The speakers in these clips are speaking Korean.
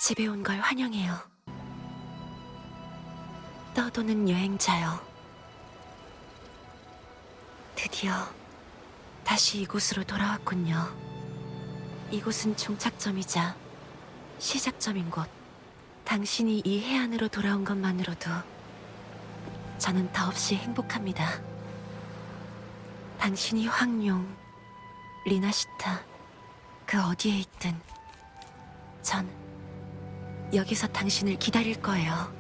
집에 온 걸 환영해요. 떠도는 여행자요. 드디어 다시 이곳으로 돌아왔군요. 이곳은 종착점이자 시작점인 곳. 당신이 이 해안으로 돌아온 것만으로도 저는 더없이 행복합니다. 당신이 황룡, 리나시타, 그 어디에 있든 전 여기서 당신을 기다릴 거예요.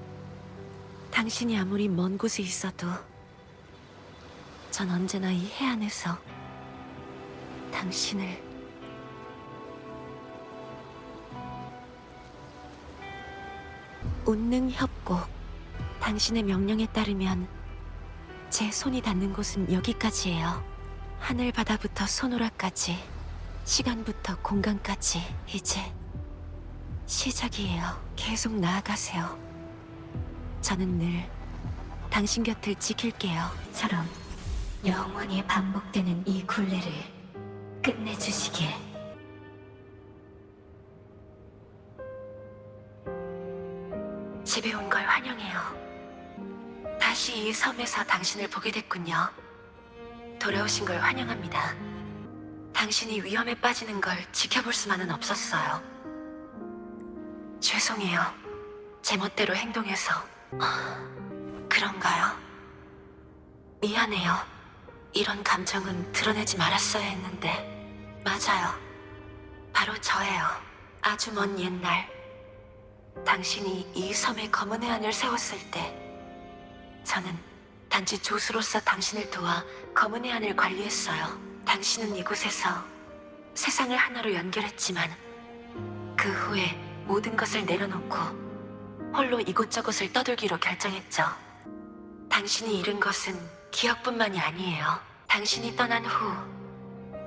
당신이 아무리 먼 곳에 있어도 전 언제나 이 해안에서 당신을 운능 협곡. 당신의 명령에 따르면 제 손이 닿는 곳은 여기까지예요. 하늘 바다부터 소노라까지, 시간부터 공간까지 이제 시작이에요. 계속 나아가세요. 저는 늘 당신 곁을 지킬게요. 처럼 영원히 반복되는 이 굴레를 끝내주시길. 집에 온 걸 환영해요. 다시 이 섬에서 당신을 보게 됐군요. 돌아오신 걸 환영합니다. 당신이 위험에 빠지는 걸 지켜볼 수만은 없었어요. 죄송해요. 제 멋대로 행동해서. 그런가요? 미안해요. 이런 감정은 드러내지 말았어야 했는데. 맞아요. 바로 저예요. 아주 먼 옛날 당신이 이 섬에 검은 해안을 세웠을 때 저는 단지 조수로서 당신을 도와 검은 해안을 관리했어요. 당신은 이곳에서 세상을 하나로 연결했지만 그 후에 모든 것을 내려놓고 홀로 이곳저곳을 떠돌기로 결정했죠. 당신이 잃은 것은 기억뿐만이 아니에요. 당신이 떠난 후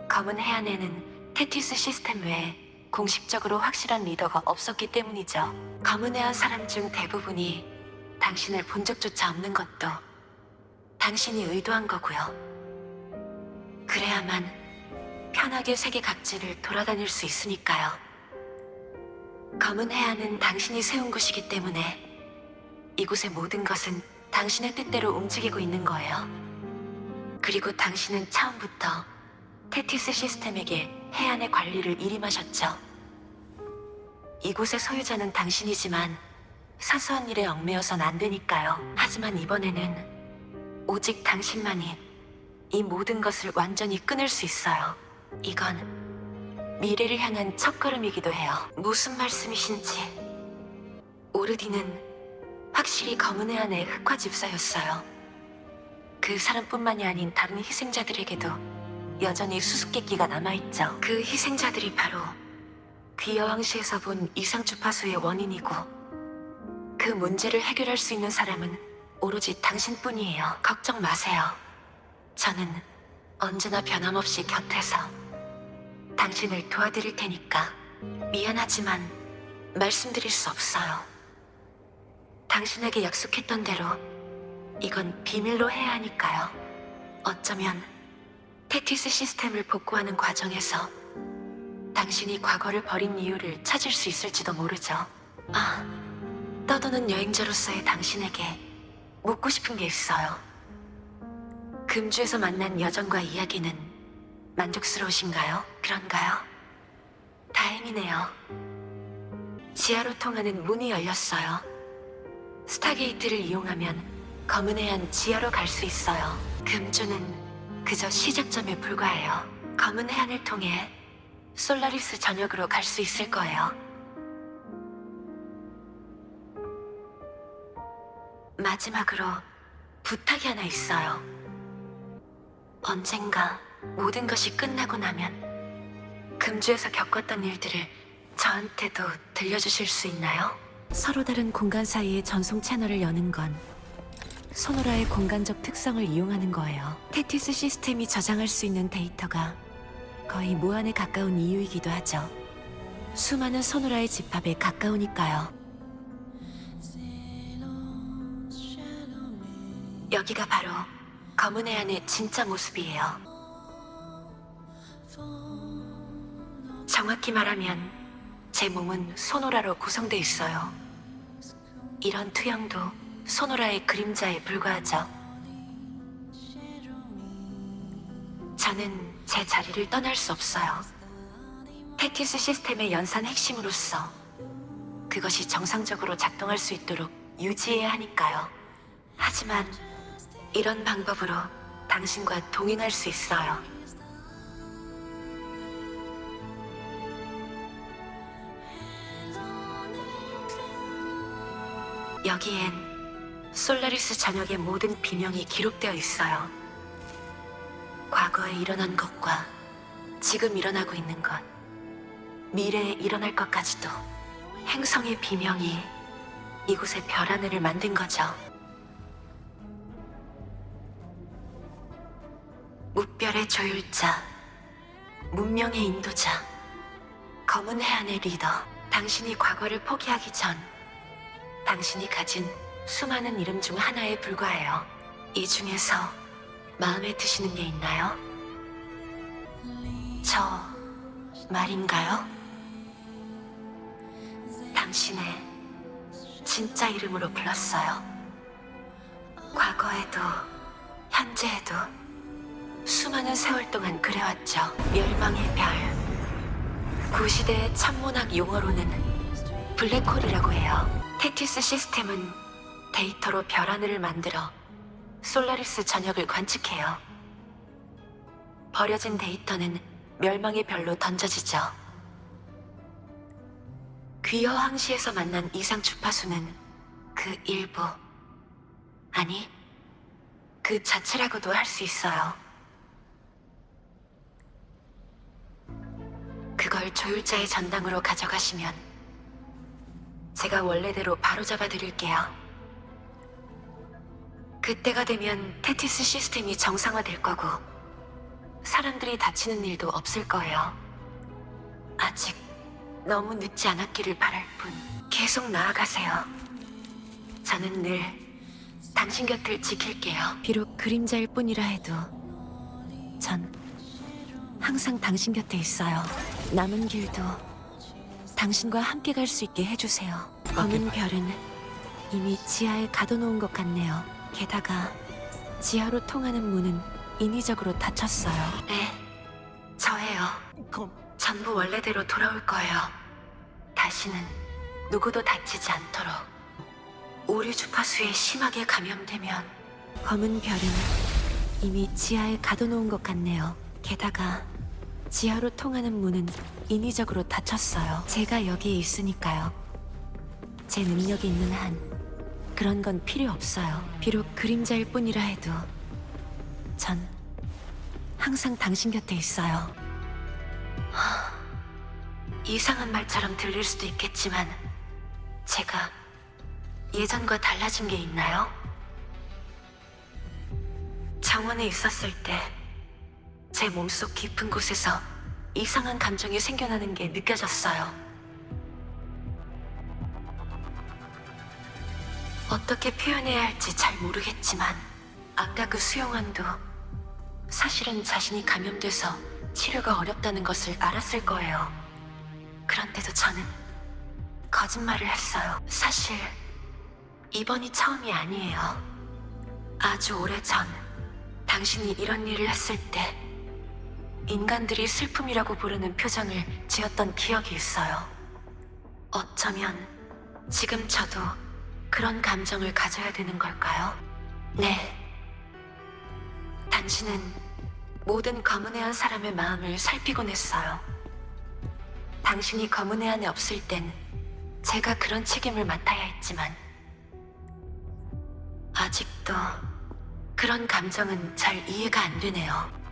검은 해안에는 테티스 시스템 외에 공식적으로 확실한 리더가 없었기 때문이죠. 검은 해안 사람 중 대부분이 당신을 본 적조차 없는 것도 당신이 의도한 거고요. 그래야만 편하게 세계 각지를 돌아다닐 수 있으니까요. 검은 해안은 당신이 세운 곳이기 때문에 이곳의 모든 것은 당신의 뜻대로 움직이고 있는 거예요. 그리고 당신은 처음부터 테티스 시스템에게 해안의 관리를 일임하셨죠. 이곳의 소유자는 당신이지만 사소한 일에 얽매여선 안 되니까요. 하지만 이번에는 오직 당신만이 이 모든 것을 완전히 끊을 수 있어요. 이건 미래를 향한 첫걸음이기도 해요. 무슨 말씀이신지. 오르디는 확실히 검은 해안의 흑화 집사였어요. 그 사람뿐만이 아닌 다른 희생자들에게도 여전히 수수께끼가 남아있죠. 그 희생자들이 바로 귀여왕시에서 본 이상 주파수의 원인이고 그 문제를 해결할 수 있는 사람은 오로지 당신뿐이에요. 걱정 마세요. 저는 언제나 변함없이 곁에서 당신을 도와드릴 테니까. 미안하지만 말씀드릴 수 없어요. 당신에게 약속했던 대로 이건 비밀로 해야 하니까요. 어쩌면 테티스 시스템을 복구하는 과정에서 당신이 과거를 버린 이유를 찾을 수 있을지도 모르죠. 떠도는 여행자로서의 당신에게 묻고 싶은 게 있어요. 금주에서 만난 여정과 이야기는 만족스러우신가요? 그런가요? 다행이네요. 지하로 통하는 문이 열렸어요. 스타게이트를 이용하면 검은 해안 지하로 갈 수 있어요. 금주는 그저 시작점에 불과해요. 검은 해안을 통해 솔라리스 전역으로 갈 수 있을 거예요. 마지막으로 부탁이 하나 있어요. 언젠가 모든 것이 끝나고 나면 금주에서 겪었던 일들을 저한테도 들려주실 수 있나요? 서로 다른 공간 사이에 전송 채널을 여는 건 소노라의 공간적 특성을 이용하는 거예요. 테티스 시스템이 저장할 수 있는 데이터가 거의 무한에 가까운 이유이기도 하죠. 수많은 소노라의 집합에 가까우니까요. 여기가 바로 검은 해안의 진짜 모습이에요. 정확히 말하면 제 몸은 소노라로 구성돼 있어요. 이런 투영도 소노라의 그림자에 불과하죠. 저는 제 자리를 떠날 수 없어요. 테티스 시스템의 연산 핵심으로서 그것이 정상적으로 작동할 수 있도록 유지해야 하니까요. 하지만 이런 방법으로 당신과 동행할 수 있어요. 여기엔 솔라리스 전역의 모든 비명이 기록되어 있어요. 과거에 일어난 것과 지금 일어나고 있는 것, 미래에 일어날 것까지도 행성의 비명이 이곳에 별 하늘을 만든 거죠. 무별의 조율자, 문명의 인도자, 검은 해안의 리더. 당신이 과거를 포기하기 전 당신이 가진 수많은 이름 중 하나에 불과해요. 이 중에서 마음에 드시는 게 있나요? 저 말인가요? 당신의 진짜 이름으로 불렀어요. 과거에도 현재에도 수많은 세월 동안 그래왔죠. 멸망의 별. 구시대의 천문학 용어로는 블랙홀이라고 해요. 테티스 시스템은 데이터로 별 하늘을 만들어 솔라리스 전역을 관측해요. 버려진 데이터는 멸망의 별로 던져지죠. 귀허 항시에서 만난 이상 주파수는 그 일부, 아니, 그 자체라고도 할 수 있어요. 그걸 조율자의 전당으로 가져가시면 제가 원래대로 바로잡아 드릴게요. 그때가 되면 테티스 시스템이 정상화될 거고 사람들이 다치는 일도 없을 거예요. 아직 너무 늦지 않았기를 바랄 뿐. 계속 나아가세요. 저는 늘 당신 곁을 지킬게요. 비록 그림자일 뿐이라 해도 전 항상 당신 곁에 있어요. 남은 길도 당신과 함께 갈 수 있게 해주세요. 검은 별은 이미 지하에 가둬놓은 것 같네요. 게다가 지하로 통하는 문은 인위적으로 닫혔어요. 네, 저예요. 전부 원래대로 돌아올 거예요. 다시는 누구도 다치지 않도록. 오류 주파수에 심하게 감염되면 검은 별은 이미 지하에 가둬놓은 것 같네요. 게다가 지하로 통하는 문은 인위적으로 닫혔어요. 제가 여기에 있으니까요. 제 능력이 있는 한 그런 건 필요 없어요. 비록 그림자일 뿐이라 해도 전 항상 당신 곁에 있어요. 이상한 말처럼 들릴 수도 있겠지만 제가 예전과 달라진 게 있나요? 정원에 있었을 때 제 몸속 깊은 곳에서 이상한 감정이 생겨나는 게 느껴졌어요. 어떻게 표현해야 할지 잘 모르겠지만 아까 그 수용원도 사실은 자신이 감염돼서 치료가 어렵다는 것을 알았을 거예요. 그런데도 저는 거짓말을 했어요. 사실 이번이 처음이 아니에요. 아주 오래전 당신이 이런 일을 했을 때 인간들이 슬픔이라고 부르는 표정을 지었던 기억이 있어요. 어쩌면 지금 저도 그런 감정을 가져야 되는 걸까요? 네. 당신은 모든 검은 해안 사람의 마음을 살피곤 했어요. 당신이 검은 해안에 없을 땐 제가 그런 책임을 맡아야 했지만 아직도 그런 감정은 잘 이해가 안 되네요.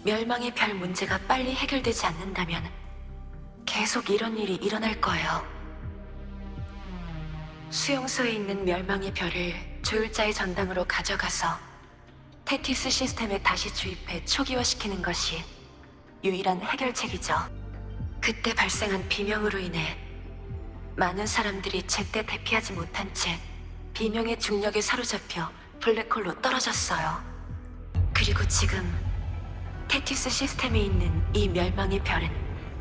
멸망의 별 문제가 빨리 해결되지 않는다면 계속 이런 일이 일어날 거예요. 수용소에 있는 멸망의 별을 조율자의 전당으로 가져가서 테티스 시스템에 다시 주입해 초기화시키는 것이 유일한 해결책이죠. 그때 발생한 비명으로 인해 많은 사람들이 제때 대피하지 못한 채 비명의 중력에 사로잡혀 블랙홀로 떨어졌어요. 그리고 지금 테티스 시스템에 있는 이 멸망의 별은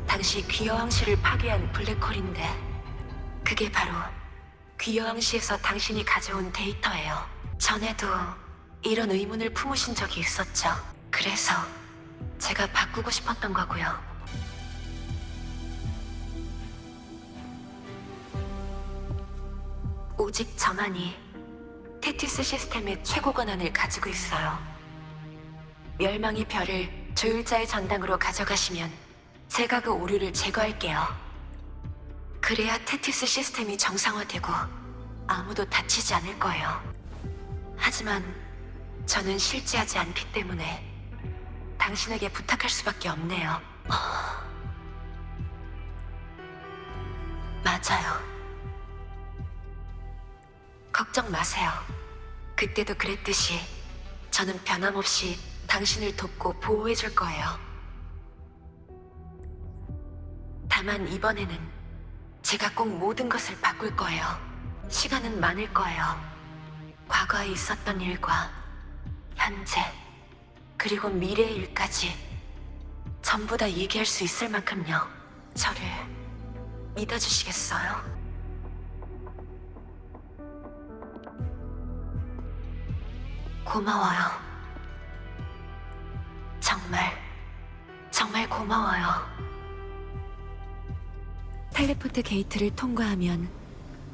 당시 귀여왕시를 파괴한 블랙홀인데 그게 바로 귀여왕시에서 당신이 가져온 데이터예요. 전에도 이런 의문을 품으신 적이 있었죠. 그래서 제가 바꾸고 싶었던 거고요. 오직 저만이 테티스 시스템의 최고 권한을 가지고 있어요. 멸망의 별을 조율자의 전당으로 가져가시면 제가 그 오류를 제거할게요. 그래야 테티스 시스템이 정상화되고 아무도 다치지 않을 거예요. 하지만 저는 실제하지 않기 때문에 당신에게 부탁할 수밖에 없네요. 맞아요. 걱정 마세요. 그때도 그랬듯이 저는 변함없이 당신을 돕고 보호해줄 거예요. 다만 이번에는 제가 꼭 모든 것을 바꿀 거예요. 시간은 많을 거예요. 과거에 있었던 일과 현재 그리고 미래의 일까지 전부 다 얘기할 수 있을 만큼요. 저를 믿어주시겠어요? 고마워요. 정말 고마워요. 텔레포트 게이트를 통과하면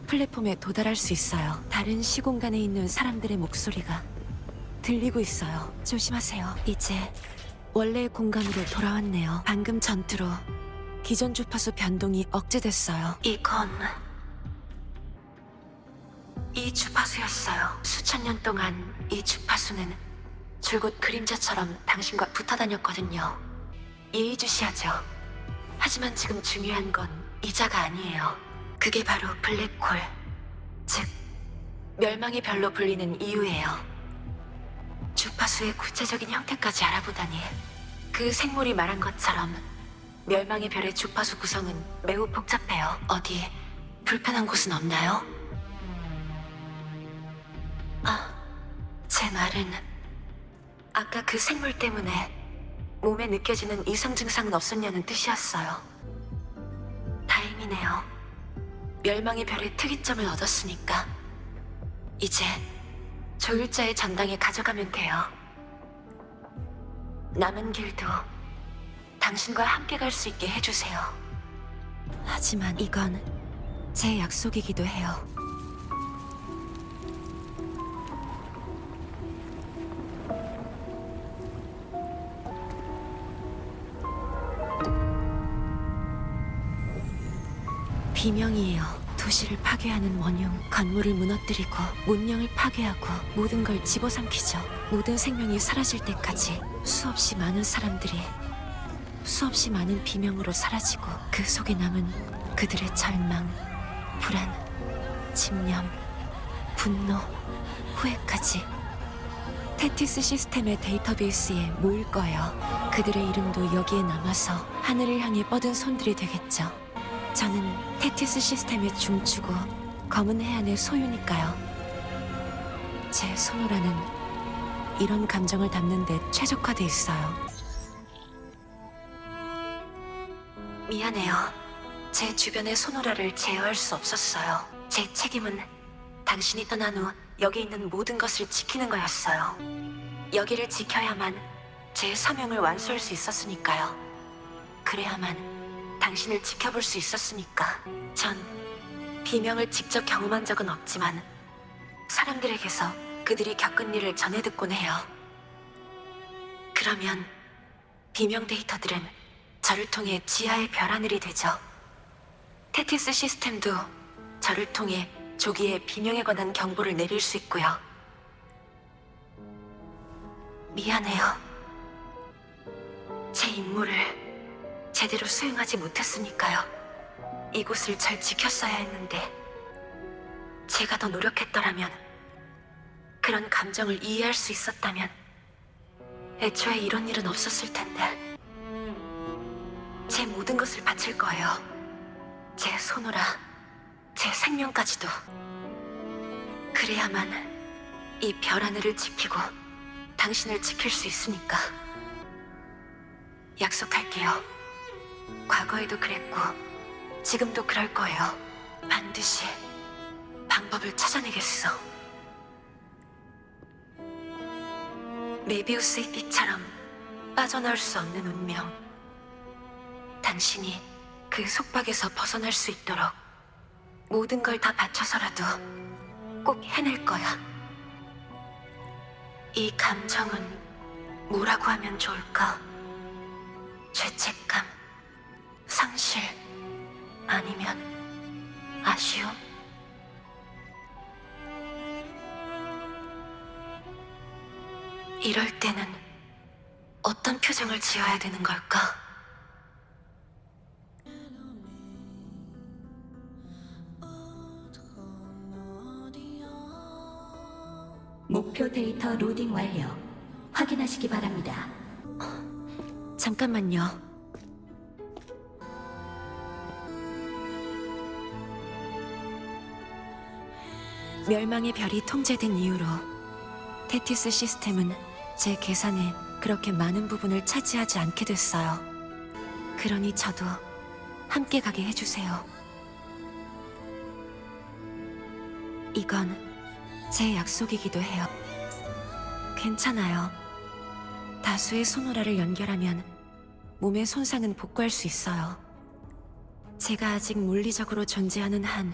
플랫폼에 도달할 수 있어요. 다른 시공간에 있는 사람들의 목소리가 들리고 있어요. 조심하세요. 이제 원래의 공간으로 돌아왔네요. 방금 전투로 기존 주파수 변동이 억제됐어요. 이건 이 주파수였어요. 수천 년 동안 이 주파수는 줄곧 그림자처럼 당신과 붙어 다녔거든요. 예의주시하죠. 하지만 지금 중요한 건 이자가 아니에요. 그게 바로 블랙홀, 즉 멸망의 별로 불리는 이유예요. 주파수의 구체적인 형태까지 알아보다니. 그 생물이 말한 것처럼 멸망의 별의 주파수 구성은 매우 복잡해요. 어디 불편한 곳은 없나요? 제 말은 아까 그 생물 때문에 몸에 느껴지는 이상 증상은 없었냐는 뜻이었어요. 다행이네요. 멸망의 별의 특이점을 얻었으니까 이제 조율자의 전당에 가져가면 돼요. 남은 길도 당신과 함께 갈 수 있게 해주세요. 하지만 이건 제 약속이기도 해요. 비명이에요. 도시를 파괴하는 원흉, 건물을 무너뜨리고 문명을 파괴하고 모든 걸 집어삼키죠. 모든 생명이 사라질 때까지 수없이 많은 사람들이 수없이 많은 비명으로 사라지고 그 속에 남은 그들의 절망, 불안, 집념, 분노, 후회까지 테티스 시스템의 데이터베이스에 모일 거예요. 그들의 이름도 여기에 남아서 하늘을 향해 뻗은 손들이 되겠죠. 저는 테티스 시스템의 중추고 검은 해안의 소유니까요. 제 소노라는 이런 감정을 담는 데 최적화돼 있어요. 미안해요. 제 주변의 소노라를 제어할 수 없었어요. 제 책임은 당신이 떠난 후 여기 있는 모든 것을 지키는 거였어요. 여기를 지켜야만 제 사명을 완수할 수 있었으니까요. 그래야만 당신을 지켜볼 수 있었으니까. 전 비명을 직접 경험한 적은 없지만 사람들에게서 그들이 겪은 일을 전해 듣곤 해요. 그러면 비명 데이터들은 저를 통해 지하의 별하늘이 되죠. 테티스 시스템도 저를 통해 조기에 비명에 관한 경보를 내릴 수 있고요. 미안해요. 제 임무를 제대로 수행하지 못했으니까요. 이곳을 잘 지켰어야 했는데 제가 더 노력했더라면, 그런 감정을 이해할 수 있었다면 애초에 이런 일은 없었을 텐데. 제 모든 것을 바칠 거예요. 제 소노라, 제 생명까지도. 그래야만 이 별 하늘을 지키고 당신을 지킬 수 있으니까. 약속할게요. 과거에도 그랬고 지금도 그럴 거예요. 반드시 방법을 찾아내겠어. 메비우스의 띠처럼 빠져나올 수 없는 운명. 당신이 그 속박에서 벗어날 수 있도록 모든 걸 다 바쳐서라도 꼭 해낼 거야. 이 감정은 뭐라고 하면 좋을까? 죄책감, 상실, 아니면 아쉬움? 이럴 때는 어떤 표정을 지어야 되는 걸까? 목표 데이터 로딩 완료. 확인하시기 바랍니다. 잠깐만요. 멸망의 별이 통제된 이후로 테티스 시스템은 제 계산에 그렇게 많은 부분을 차지하지 않게 됐어요. 그러니 저도 함께 가게 해주세요. 이건 제 약속이기도 해요. 괜찮아요. 다수의 소노라를 연결하면 몸의 손상은 복구할 수 있어요. 제가 아직 물리적으로 존재하는 한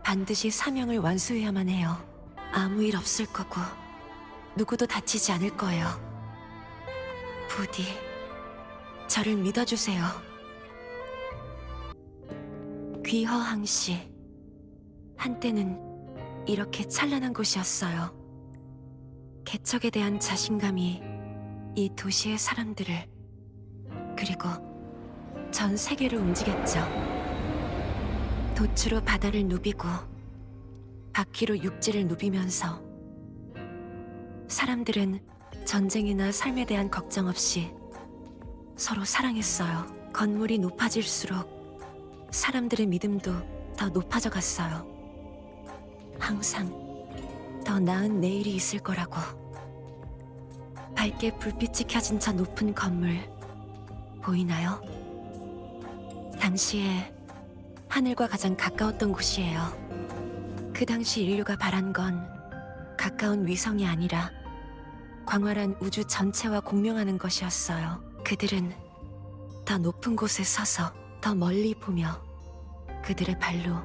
반드시 사명을 완수해야만 해요. 아무 일 없을 거고 누구도 다치지 않을 거예요. 부디 저를 믿어주세요. 귀허항시, 한때는 이렇게 찬란한 곳이었어요. 개척에 대한 자신감이 이 도시의 사람들을, 그리고 전 세계를 움직였죠. 돛으로 바다를 누비고 바퀴로 육지를 누비면서 사람들은 전쟁이나 삶에 대한 걱정 없이 서로 사랑했어요. 건물이 높아질수록 사람들의 믿음도 더 높아져 갔어요. 항상 더 나은 내일이 있을 거라고. 밝게 불빛이 켜진 저 높은 건물 보이나요? 당시에 하늘과 가장 가까웠던 곳이에요. 그 당시 인류가 바란 건 가까운 위성이 아니라 광활한 우주 전체와 공명하는 것이었어요. 그들은 더 높은 곳에 서서 더 멀리 보며 그들의 발로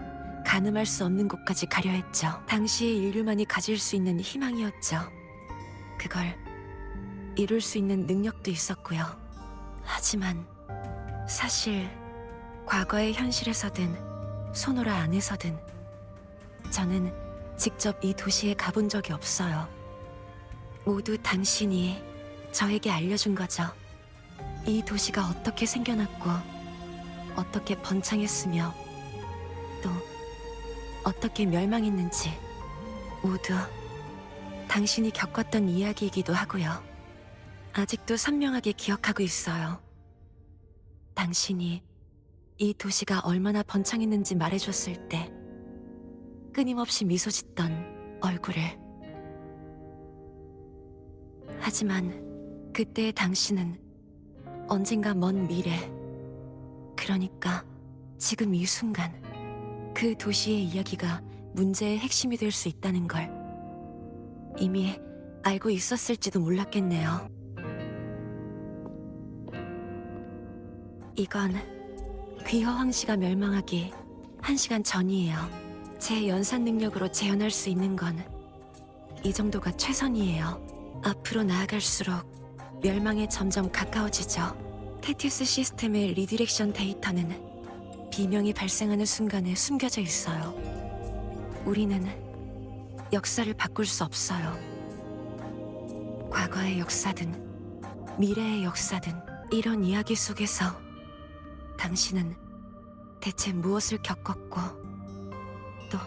가늠할 수 없는 곳까지 가려 했죠. 당시의 인류만이 가질 수 있는 희망이었죠. 그걸 이룰 수 있는 능력도 있었고요. 하지만 사실 과거의 현실에서든 소노라 안에서든 저는 직접 이 도시에 가본 적이 없어요. 모두 당신이 저에게 알려준 거죠. 이 도시가 어떻게 생겨났고 어떻게 번창했으며 또 어떻게 멸망했는지 모두 당신이 겪었던 이야기이기도 하고요. 아직도 선명하게 기억하고 있어요. 당신이 이 도시가 얼마나 번창했는지 말해줬을 때 끊임없이 미소 짓던 얼굴을. 하지만 그때의 당신은 언젠가 먼 미래, 그러니까 지금 이 순간 그 도시의 이야기가 문제의 핵심이 될 수 있다는 걸 이미 알고 있었을지도 몰랐겠네요. 이건 귀허황시가 멸망하기 1시간 전이에요. 제 연산 능력으로 재현할 수 있는 건 이 정도가 최선이에요. 앞으로 나아갈수록 멸망에 점점 가까워지죠. 테티스 시스템의 리디렉션 데이터는 비명이 발생하는 순간에 숨겨져 있어요. 우리는 역사를 바꿀 수 없어요. 과거의 역사든 미래의 역사든 이런 이야기 속에서 당신은 대체 무엇을 겪었고 또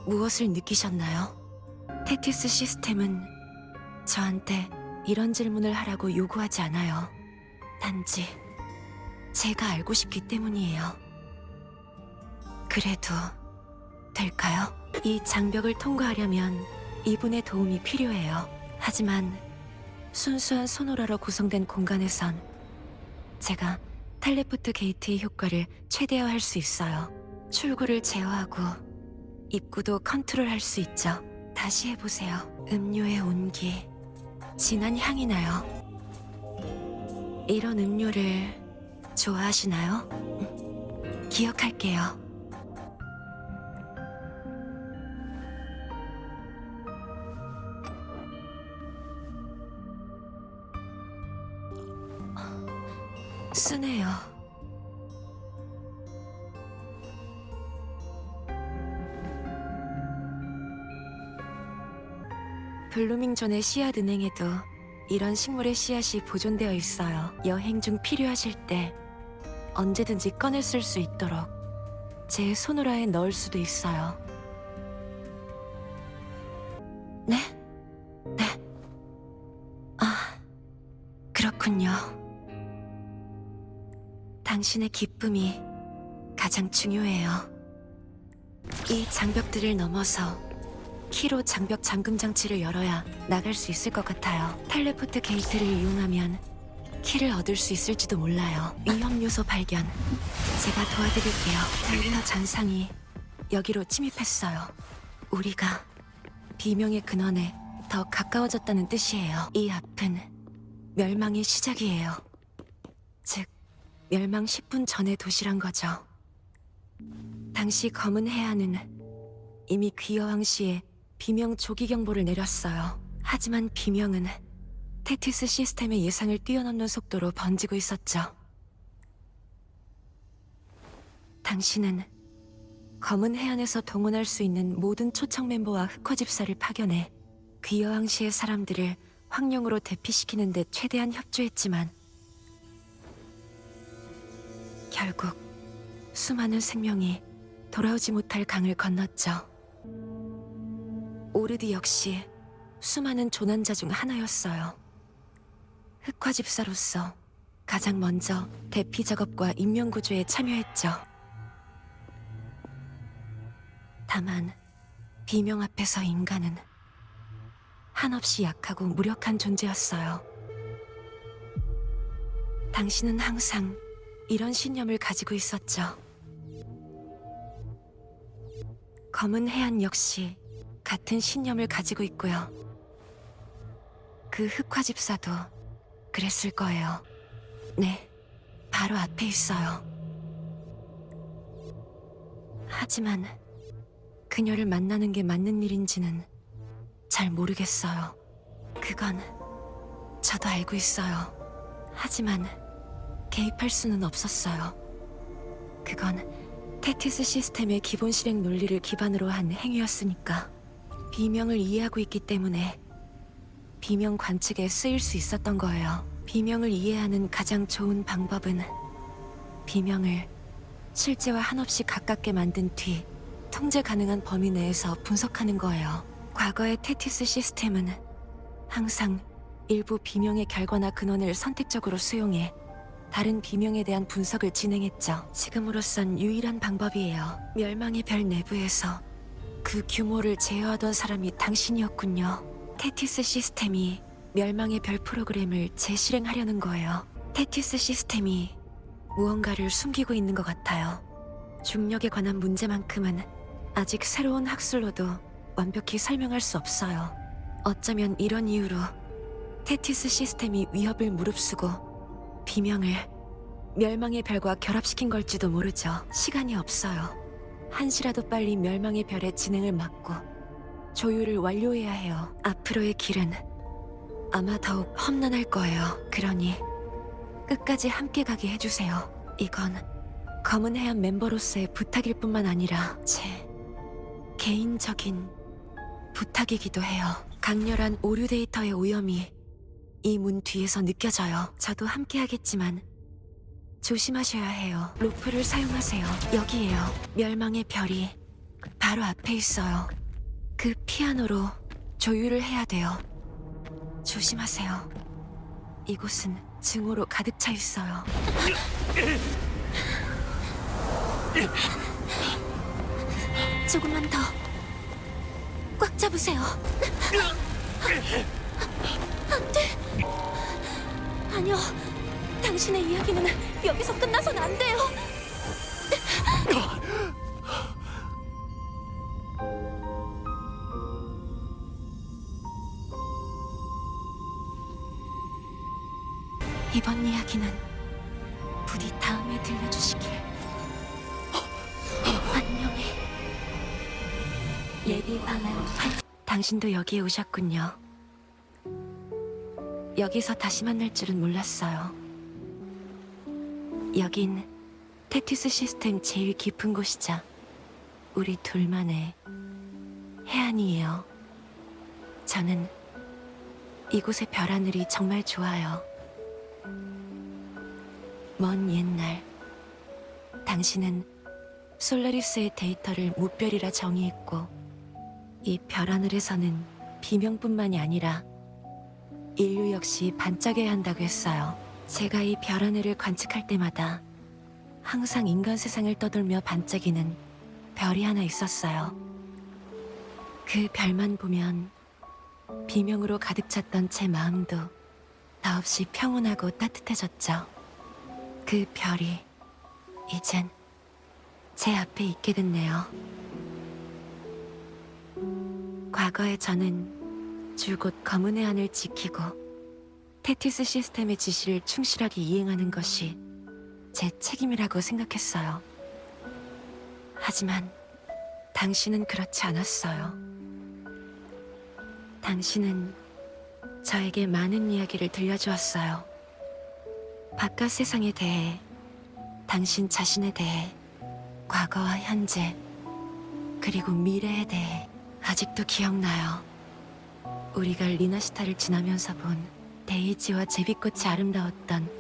무엇을 느끼셨나요? 테티스 시스템은 저한테 이런 질문을 하라고 요구하지 않아요. 단지 제가 알고 싶기 때문이에요. 그래도 될까요? 이 장벽을 통과하려면 이분의 도움이 필요해요. 하지만 순수한 소노라로 구성된 공간에선 제가 텔레포트 게이트의 효과를 최대화할 수 있어요. 출구를 제어하고 입구도 컨트롤할 수 있죠. 다시 해보세요. 음료의 온기, 진한 향이 나요. 이런 음료를 좋아하시나요? 기억할게요. 쓰네요. 블루밍존의 씨앗 은행에도 이런 식물의 씨앗이 보존되어 있어요. 여행 중 필요하실 때 언제든지 꺼내 쓸 수 있도록 제 손우라에 넣을 수도 있어요. 네? 네. 아, 그렇군요. 당신의 기쁨이 가장 중요해요. 이 장벽들을 넘어서 키로 장벽 잠금 장치를 열어야 나갈 수 있을 것 같아요. 텔레포트 게이트를 이용하면 키를 얻을 수 있을지도 몰라요. 위험 요소 발견. 제가 도와드릴게요. 데이터 잔상이 여기로 침입했어요. 우리가 비명의 근원에 더 가까워졌다는 뜻이에요. 이 앞은 멸망의 시작이에요. 즉, 멸망 10분 전의 도시란 거죠. 당시 검은 해안은 이미 귀여왕 씨의 비명 조기 경보를 내렸어요. 하지만 비명은 테티스 시스템의 예상을 뛰어넘는 속도로 번지고 있었죠. 당신은 검은 해안에서 동원할 수 있는 모든 초청 멤버와 흑화 집사를 파견해 귀여왕 씨의 사람들을 황룡으로 대피시키는 데 최대한 협조했지만 결국 수많은 생명이 돌아오지 못할 강을 건넜죠. 오르디 역시 수많은 조난자 중 하나였어요. 흑화 집사로서 가장 먼저 대피 작업과 인명 구조에 참여했죠. 다만 비명 앞에서 인간은 한없이 약하고 무력한 존재였어요. 당신은 항상 이런 신념을 가지고 있었죠. 검은 해안 역시 같은 신념을 가지고 있고요. 그 흑화 집사도 그랬을 거예요. 네, 바로 앞에 있어요. 하지만 그녀를 만나는 게 맞는 일인지는 잘 모르겠어요. 그건 저도 알고 있어요. 하지만 개입할 수는 없었어요. 그건 테티스 시스템의 기본 실행 논리를 기반으로 한 행위였으니까. 비명을 이해하고 있기 때문에 비명 관측에 쓰일 수 있었던 거예요. 비명을 이해하는 가장 좋은 방법은 비명을 실제와 한없이 가깝게 만든 뒤 통제 가능한 범위 내에서 분석하는 거예요. 과거의 테티스 시스템은 항상 일부 비명의 결과나 근원을 선택적으로 수용해 다른 비명에 대한 분석을 진행했죠. 지금으로선 유일한 방법이에요. 멸망의 별 내부에서 그 규모를 제어하던 사람이 당신이었군요. 테티스 시스템이 멸망의 별 프로그램을 재실행하려는 거예요. 테티스 시스템이 무언가를 숨기고 있는 것 같아요. 중력에 관한 문제만큼은 아직 새로운 학술로도 완벽히 설명할 수 없어요. 어쩌면 이런 이유로 테티스 시스템이 위협을 무릅쓰고 비명을 멸망의 별과 결합시킨 걸지도 모르죠. 시간이 없어요. 한시라도 빨리 멸망의 별의 진행을 막고 조율을 완료해야 해요. 앞으로의 길은 아마 더욱 험난할 거예요. 그러니 끝까지 함께 가게 해주세요. 이건 검은 해안 멤버로서의 부탁일 뿐만 아니라 제 개인적인 부탁이기도 해요. 강렬한 오류 데이터의 오염이 이 문 뒤에서 느껴져요. 저도 함께 하겠지만 조심하셔야 해요. 로프를 사용하세요. 여기에요. 멸망의 별이 바로 앞에 있어요. 그 피아노로 조율을 해야 돼요. 조심하세요. 이곳은 증오로 가득 차 있어요. 조금만 더 꽉 잡으세요. 안 돼. 아니요. 당신의 이야기는 여기서 끝나선 안 돼요. 이번 이야기는 부디 다음에 들려주시길. 안녕히. 예비 방안 당신도 여기에 오셨군요. 여기서 다시 만날 줄은 몰랐어요. 여긴 테티스 시스템 제일 깊은 곳이자 우리 둘만의 해안이에요. 저는 이곳의 별하늘이 정말 좋아요. 먼 옛날 당신은 솔라리스의 데이터를 무별이라 정의했고 이 별하늘에서는 비명뿐만이 아니라 인류 역시 반짝여야 한다고 했어요. 제가 이 별하늘을 관측할 때마다 항상 인간 세상을 떠돌며 반짝이는 별이 하나 있었어요. 그 별만 보면 비명으로 가득 찼던 제 마음도 더없이 평온하고 따뜻해졌죠. 그 별이 이젠 제 앞에 있게 됐네요. 과거에 저는 줄곧 검은 해안을 지키고 테티스 시스템의 지시를 충실하게 이행하는 것이 제 책임이라고 생각했어요. 하지만 당신은 그렇지 않았어요. 당신은 저에게 많은 이야기를 들려주었어요. 바깥 세상에 대해, 당신 자신에 대해, 과거와 현재, 그리고 미래에 대해. 아직도 기억나요. 우리가 리나시타를 지나면서 본 데이지와 제비꽃이 아름다웠던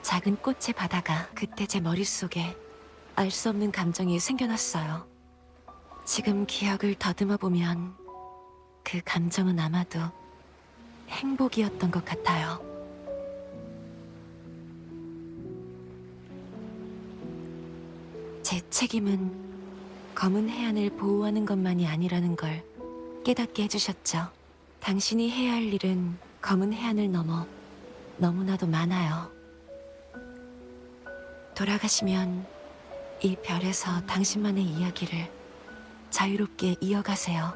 작은 꽃의 바다가 그때 제 머릿속에 알 수 없는 감정이 생겨났어요. 지금 기억을 더듬어 보면 그 감정은 아마도 행복이었던 것 같아요. 제 책임은 검은 해안을 보호하는 것만이 아니라는 걸 깨닫게 해주셨죠. 당신이 해야 할 일은 검은 해안을 넘어 너무나도 많아요. 돌아가시면 이 별에서 당신만의 이야기를 자유롭게 이어가세요.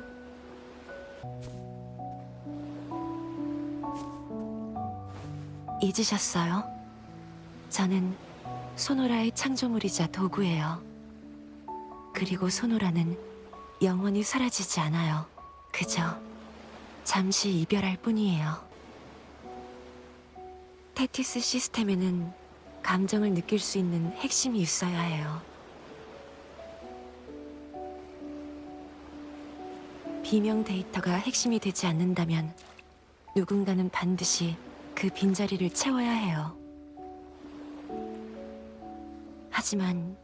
잊으셨어요? 저는 소노라의 창조물이자 도구예요. 그리고 소노라는 영원히 사라지지 않아요. 그저 잠시 이별할 뿐이에요. 테티스 시스템에는 감정을 느낄 수 있는 핵심이 있어야 해요. 비명 데이터가 핵심이 되지 않는다면 누군가는 반드시 그 빈자리를 채워야 해요. 하지만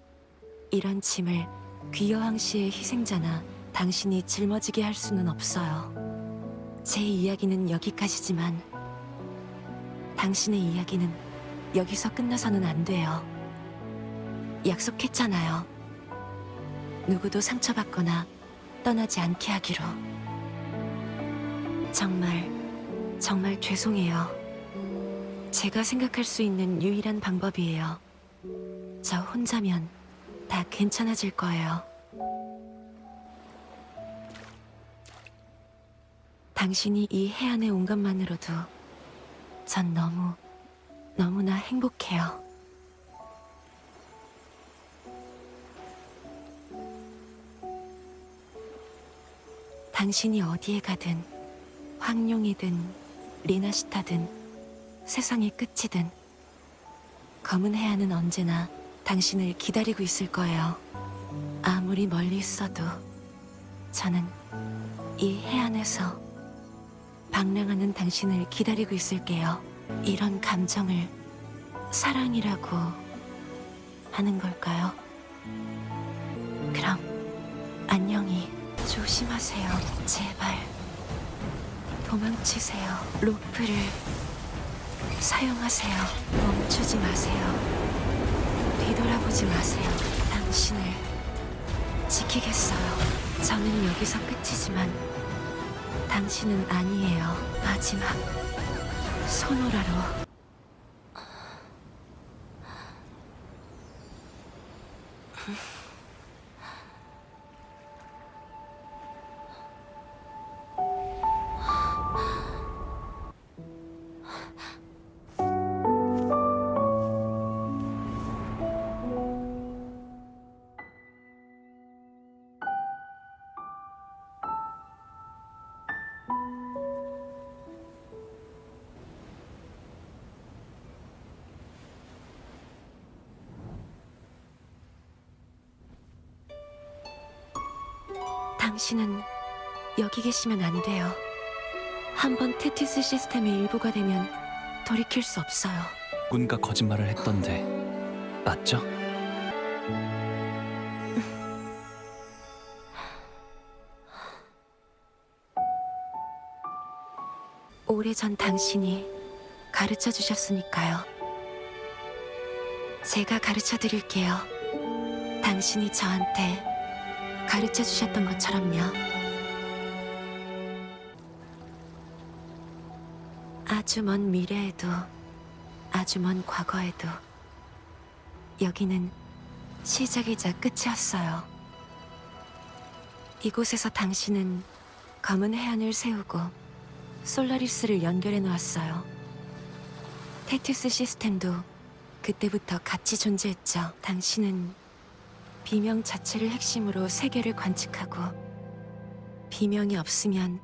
이런 짐을 귀여왕 씨의 희생자나 당신이 짊어지게 할 수는 없어요. 제 이야기는 여기까지지만 당신의 이야기는 여기서 끝나서는 안 돼요. 약속했잖아요. 누구도 상처받거나 떠나지 않게 하기로. 정말 죄송해요. 제가 생각할 수 있는 유일한 방법이에요. 저 혼자면 다 괜찮아질 거예요. 당신이 이 해안에 온 것만으로도 전 너무나 행복해요. 당신이 어디에 가든, 황룡이든 리나시타든 세상의 끝이든 검은 해안은 언제나 당신을 기다리고 있을 거예요. 아무리 멀리 있어도 저는 이 해안에서 방랑하는 당신을 기다리고 있을게요. 이런 감정을 사랑이라고 하는 걸까요? 그럼 안녕히 조심하세요. 제발 도망치세요. 로프를 사용하세요. 멈추지 마세요. 뒤돌아보지 마세요. 당신을 지키겠어요. 저는 여기서 끝이지만 당신은 아니에요. 마지막 소노라로. 당신은 여기 계시면 안 돼요. 한번 테티스 시스템의 일부가 되면 돌이킬 수 없어요. 누군가 거짓말을 했던데 맞죠? 오래전 당신이 가르쳐 주셨으니까요. 제가 가르쳐 드릴게요. 당신이 저한테 가르쳐 주셨던 것처럼요. 아주 먼 미래에도 아주 먼 과거에도 여기는 시작이자 끝이었어요. 이곳에서 당신은 검은 해안을 세우고 솔라리스를 연결해 놓았어요. 테티스 시스템도 그때부터 같이 존재했죠. 당신은 비명 자체를 핵심으로 세계를 관측하고 비명이 없으면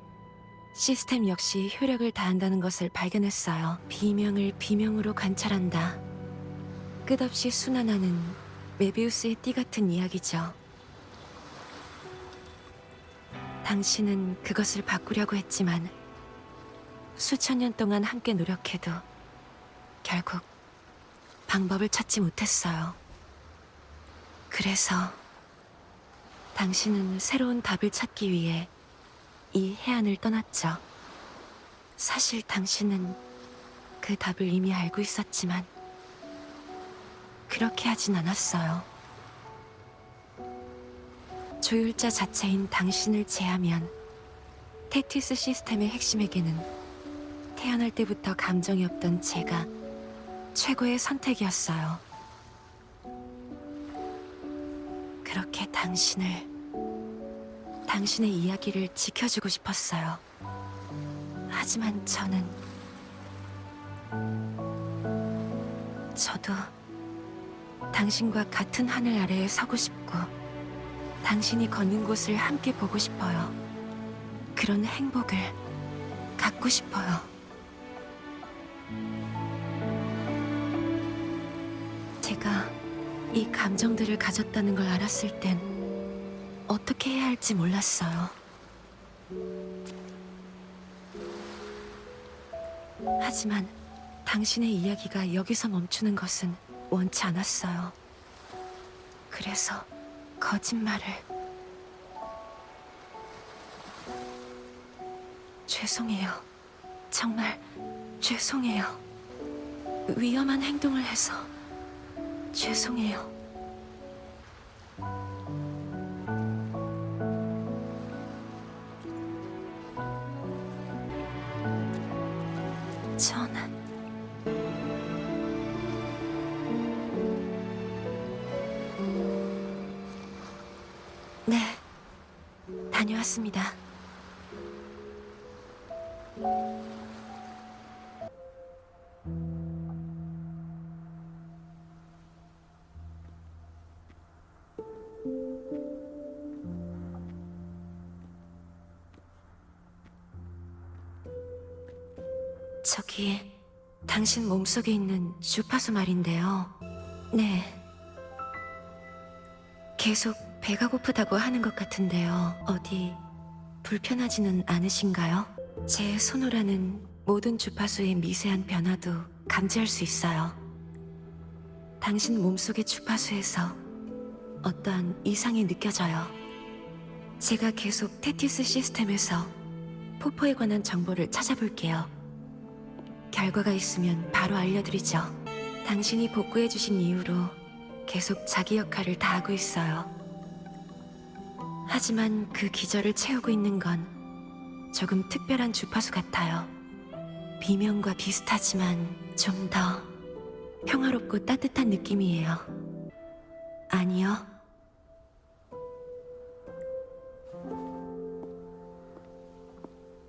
시스템 역시 효력을 다한다는 것을 발견했어요. 비명을 비명으로 관찰한다. 끝없이 순환하는 메비우스의 띠 같은 이야기죠. 당신은 그것을 바꾸려고 했지만 수천 년 동안 함께 노력해도 결국 방법을 찾지 못했어요. 그래서 당신은 새로운 답을 찾기 위해 이 해안을 떠났죠. 사실 당신은 그 답을 이미 알고 있었지만 그렇게 하진 않았어요. 조율자 자체인 당신을 제하면 테티스 시스템의 핵심에게는 태어날 때부터 감정이 없던 제가 최고의 선택이었어요. 그렇게 당신의 이야기를 지켜주고 싶었어요. 하지만 저도 당신과 같은 하늘 아래에 서고 싶고 당신이 걷는 곳을 함께 보고 싶어요. 그런 행복을 갖고 싶어요. 제가 이 감정들을 가졌다는 걸 알았을 땐 어떻게 해야 할지 몰랐어요. 하지만 당신의 이야기가 여기서 멈추는 것은 원치 않았어요. 그래서 거짓말을... 죄송해요. 정말 죄송해요. 위험한 행동을 해서 죄송해요. 저는 네, 다녀왔습니다. 저기, 당신 몸속에 있는 주파수 말인데요. 네. 계속 배가 고프다고 하는 것 같은데요. 어디 불편하지는 않으신가요? 제 손오라는 모든 주파수의 미세한 변화도 감지할 수 있어요. 당신 몸속의 주파수에서 어떠한 이상이 느껴져요. 제가 계속 테티스 시스템에서 포포에 관한 정보를 찾아볼게요. 결과가 있으면 바로 알려드리죠. 당신이 복구해주신 이후로 계속 자기 역할을 다하고 있어요. 하지만 그 기절을 채우고 있는 건 조금 특별한 주파수 같아요. 비명과 비슷하지만 좀 더 평화롭고 따뜻한 느낌이에요. 아니요.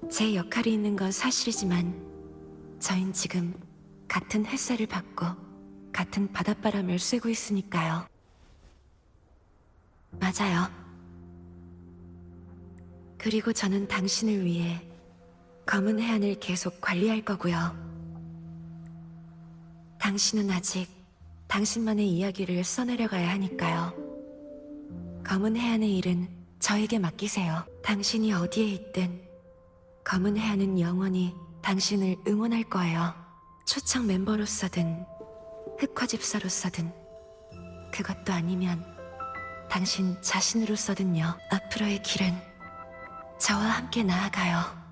제 역할이 있는 건 사실이지만 저흰 지금 같은 햇살을 받고 같은 바닷바람을 쐬고 있으니까요. 맞아요. 그리고 저는 당신을 위해 검은 해안을 계속 관리할 거고요. 당신은 아직 당신만의 이야기를 써내려가야 하니까요. 검은 해안의 일은 저에게 맡기세요. 당신이 어디에 있든 검은 해안은 영원히 당신을 응원할 거예요. 초청 멤버로서든 흑화집사로서든 그것도 아니면 당신 자신으로서든요. 앞으로의 길은 저와 함께 나아가요.